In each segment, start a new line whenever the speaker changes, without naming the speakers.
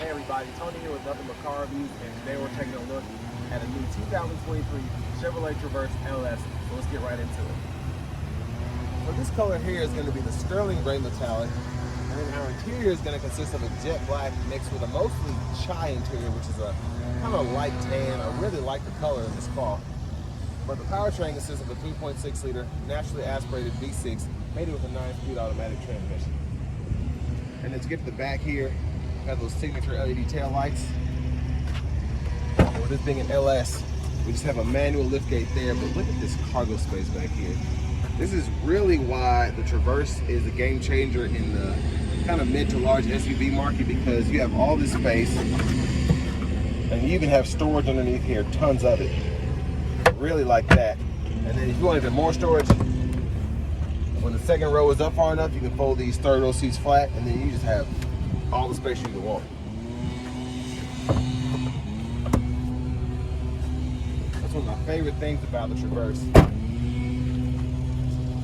Hey everybody, Tony here with Nothing But Car Reviews, and today we're taking a look at a new 2023 Chevrolet Traverse LS. So let's get right into it.
So this color here is going to be the sterling gray metallic, and then our interior is going to consist of a jet black mixed with a mostly chai interior, which is a kind of light tan. I really like the color in this car. But the powertrain consists of a 3.6 liter naturally aspirated V6 mated with a 9-speed automatic transmission. And then to get to the back here, we have those signature LED tail lights. And with this being an LS, we just have a manual liftgate there, but look at this cargo space back here. This is really why the Traverse is a game changer in the kind of mid to large SUV market, because you have all this space and you even have storage underneath here, tons of it. Really like that. And then if you want even more storage, when the second row is up far enough, you can fold these third row seats flat, and then you just have all the space you can want. That's one of my favorite things about the Traverse.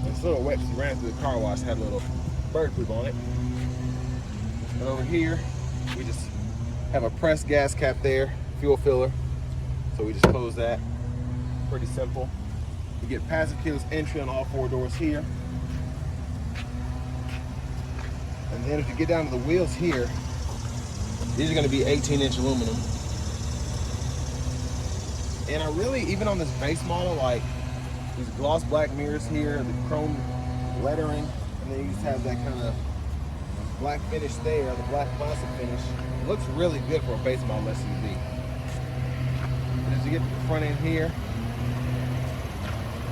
This little wet ran through the car wash, had a little bird poop on it. And over here, we just have a pressed gas cap there, fuel filler. So we just close that. Pretty simple. You get passive keyless entry on all 4 doors here. And then if you get down to the wheels here, these are going to be 18-inch aluminum. And I really, even on this base model, like these gloss black mirrors here, the chrome lettering, and then you just have that kind of black finish there, the black plastic finish. It looks really good for a base model SUV. And as you get to the front end here,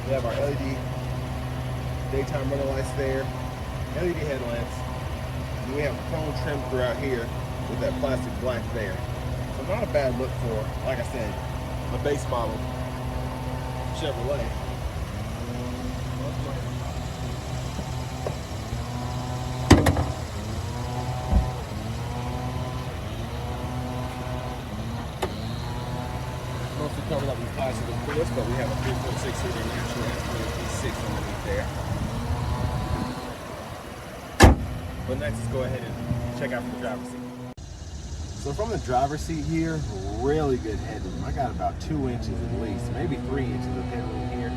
we have our LED daytime running lights there, LED headlamps, and we have chrome trim throughout here with that plastic black there. So not a bad look for, like I said, a base model Chevrolet. Mostly covered up in plastic, of course, but we have a 3.6 liter naturally aspirated V6 underneath there. But next, let's go ahead and check out from the driver's seat. So from the driver's seat here, really good headroom. I got about 2 inches at least, maybe 3 inches of headroom here.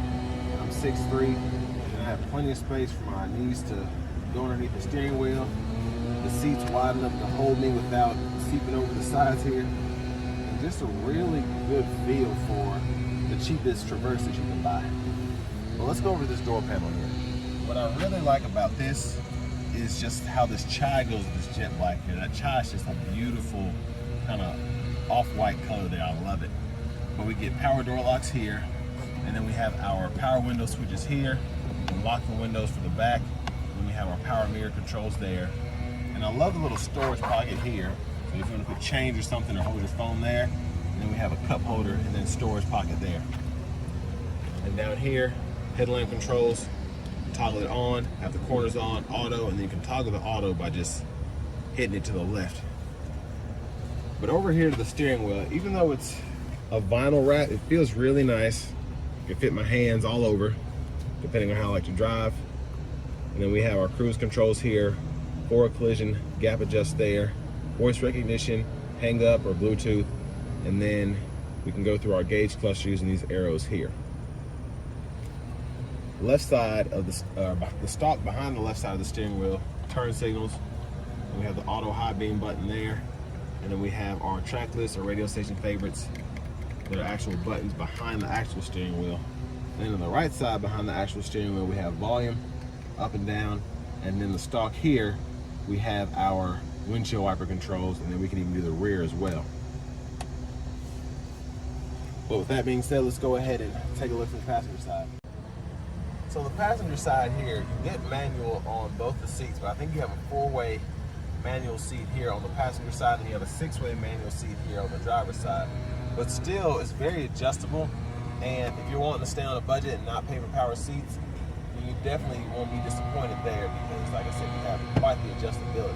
I'm 6'3", and I have plenty of space for my knees to go underneath the steering wheel. The seat's wide enough to hold me without seeping over the sides here. And just a really good feel for the cheapest Traverse that you can buy. Well, let's go over this door panel here. What I really like about this is just how this chai goes with this jet black here. That chai is just a beautiful kind of off-white color there. I love it. But we get power door locks here, and then we have our power window switches here. We can lock the windows for the back, and we have our power mirror controls there. And I love the little storage pocket here. So if you want to put change or something or hold your phone there, and then we have a cup holder and then storage pocket there. And down here, headlamp controls. Toggle it on, have the corners on, auto, and then you can toggle the auto by just hitting it to the left. But over here to the steering wheel, even though it's a vinyl wrap, it feels really nice. I can fit my hands all over, depending on how I like to drive. And then we have our cruise controls here, forward collision, gap adjust there, voice recognition, hang up or Bluetooth, and then we can go through our gauge cluster using these arrows here. Left side of the stalk behind the left side of the steering wheel, turn signals. And we have the auto high beam button there, and then we have our track list or radio station favorites that are actual buttons behind the actual steering wheel. And then on the right side behind the actual steering wheel, we have volume, up and down, and then the stalk here, we have our windshield wiper controls, and then we can even do the rear as well. But with that being said, let's go ahead and take a look at the passenger side. So the passenger side here, you get manual on both the seats, but I think you have a 4-way manual seat here on the passenger side, and you have a 6-way manual seat here on the driver's side. But still, it's very adjustable, and if you're wanting to stay on a budget and not pay for power seats, you definitely won't be disappointed there, because like I said, you have quite the adjustability.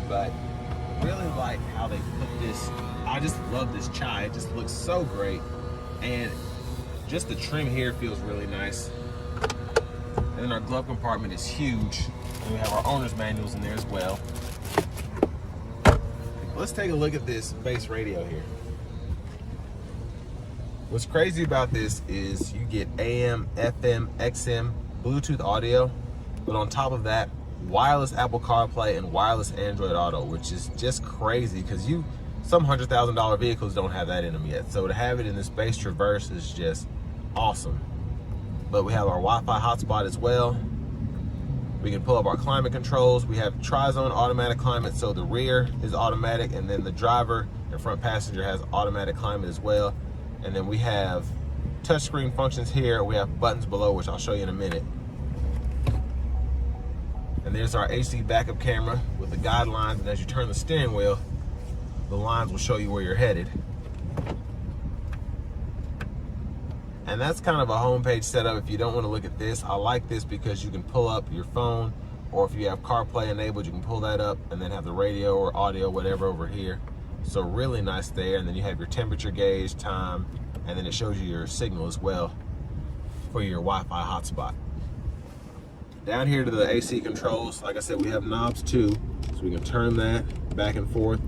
But I really like how they put this. I just love this chai. It just looks so great, and just the trim here feels really nice. And then our glove compartment is huge, and we have our owner's manuals in there as well. let's take a look at this base radio here. What's crazy about this is you get AM, FM, XM, Bluetooth audio, but on top of that, wireless Apple CarPlay and wireless Android Auto, which is just crazy because some $100,000 vehicles don't have that in them yet. So to have it in this base Traverse is just awesome. But we have our Wi-Fi hotspot as well. We can pull up our climate controls. We have tri-zone automatic climate, so the rear is automatic, and then the driver and front passenger has automatic climate as well. And then we have touchscreen functions here. We have buttons below, which I'll show you in a minute. And there's our HD backup camera with the guidelines, and as you turn the steering wheel, the lines will show you where you're headed. And that's kind of a homepage setup. If you don't want to look at this, I like this because you can pull up your phone, or if you have CarPlay enabled, you can pull that up and then have the radio or audio, whatever, over here. So really nice there. And then you have your temperature gauge, time, and then it shows you your signal as well for your Wi-Fi hotspot. Down here to the AC controls, like I said, we have knobs too, so we can turn that back and forth.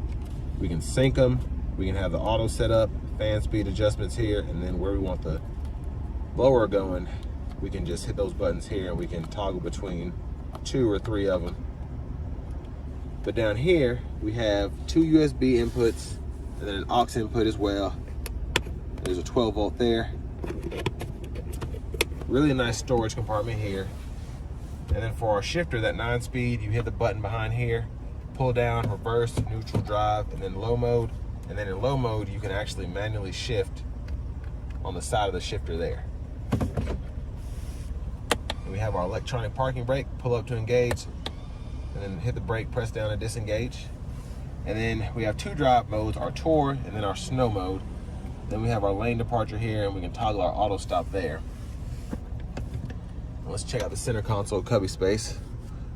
We can sync them. We can have the auto set up, fan speed adjustments here, and then where we want the blower going, we can just hit those buttons here and we can toggle between 2 or 3 of them. But down here we have 2 USB inputs and then an aux input as well. There's a 12 volt there. Really nice storage compartment here. And then for our shifter, that 9-speed, you hit the button behind here, pull down, reverse, neutral, drive, and then low mode. And then in low mode, you can actually manually shift on the side of the shifter there. And we have our electronic parking brake, pull up to engage, and then hit the brake, press down to disengage. And then we have 2 drive modes, our tour and then our snow mode. Then we have our lane departure here, and we can toggle our auto stop there. And let's check out the center console cubby space.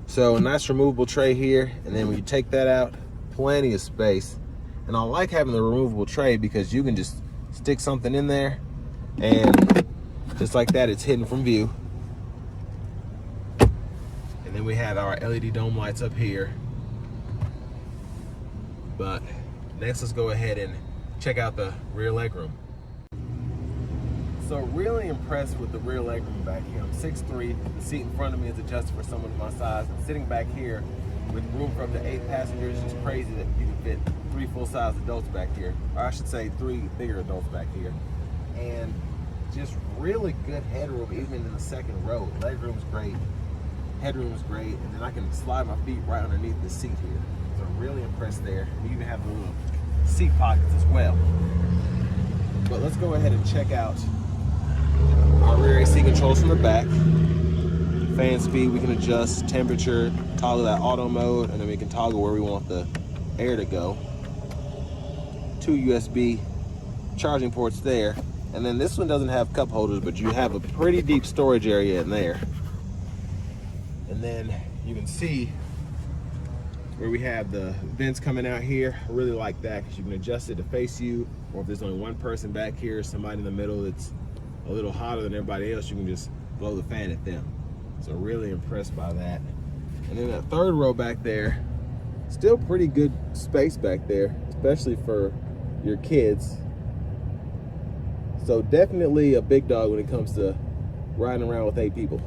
So a nice removable tray here, and then when you take that out, plenty of space. And I like having the removable tray because you can just stick something in there, and just like that, it's hidden from view. And then we have our LED dome lights up here. But next, let's go ahead and check out the rear legroom. So really impressed with the rear legroom back here. I'm 6'3", the seat in front of me is adjusted for someone of my size. And sitting back here with room for up to 8 passengers, it's just crazy that you can fit 3 full-size adults back here. Or I should say 3 bigger adults back here. And just really good headroom even in the second row. Legroom's great, headroom's great, and then I can slide my feet right underneath the seat here. So really impressed there. We even have the little seat pockets as well. But let's go ahead and check out our rear AC controls from the back. Fan speed, we can adjust temperature, toggle that auto mode, and then we can toggle where we want the air to go. 2 USB charging ports there. And then this one doesn't have cup holders, but you have a pretty deep storage area in there. And then you can see where we have the vents coming out here. I really like that because you can adjust it to face you, or if there's only one person back here, somebody in the middle that's a little hotter than everybody else, you can just blow the fan at them. So really impressed by that. And then that third row back there, still pretty good space back there, especially for your kids. So definitely a big dog when it comes to riding around with 8 people.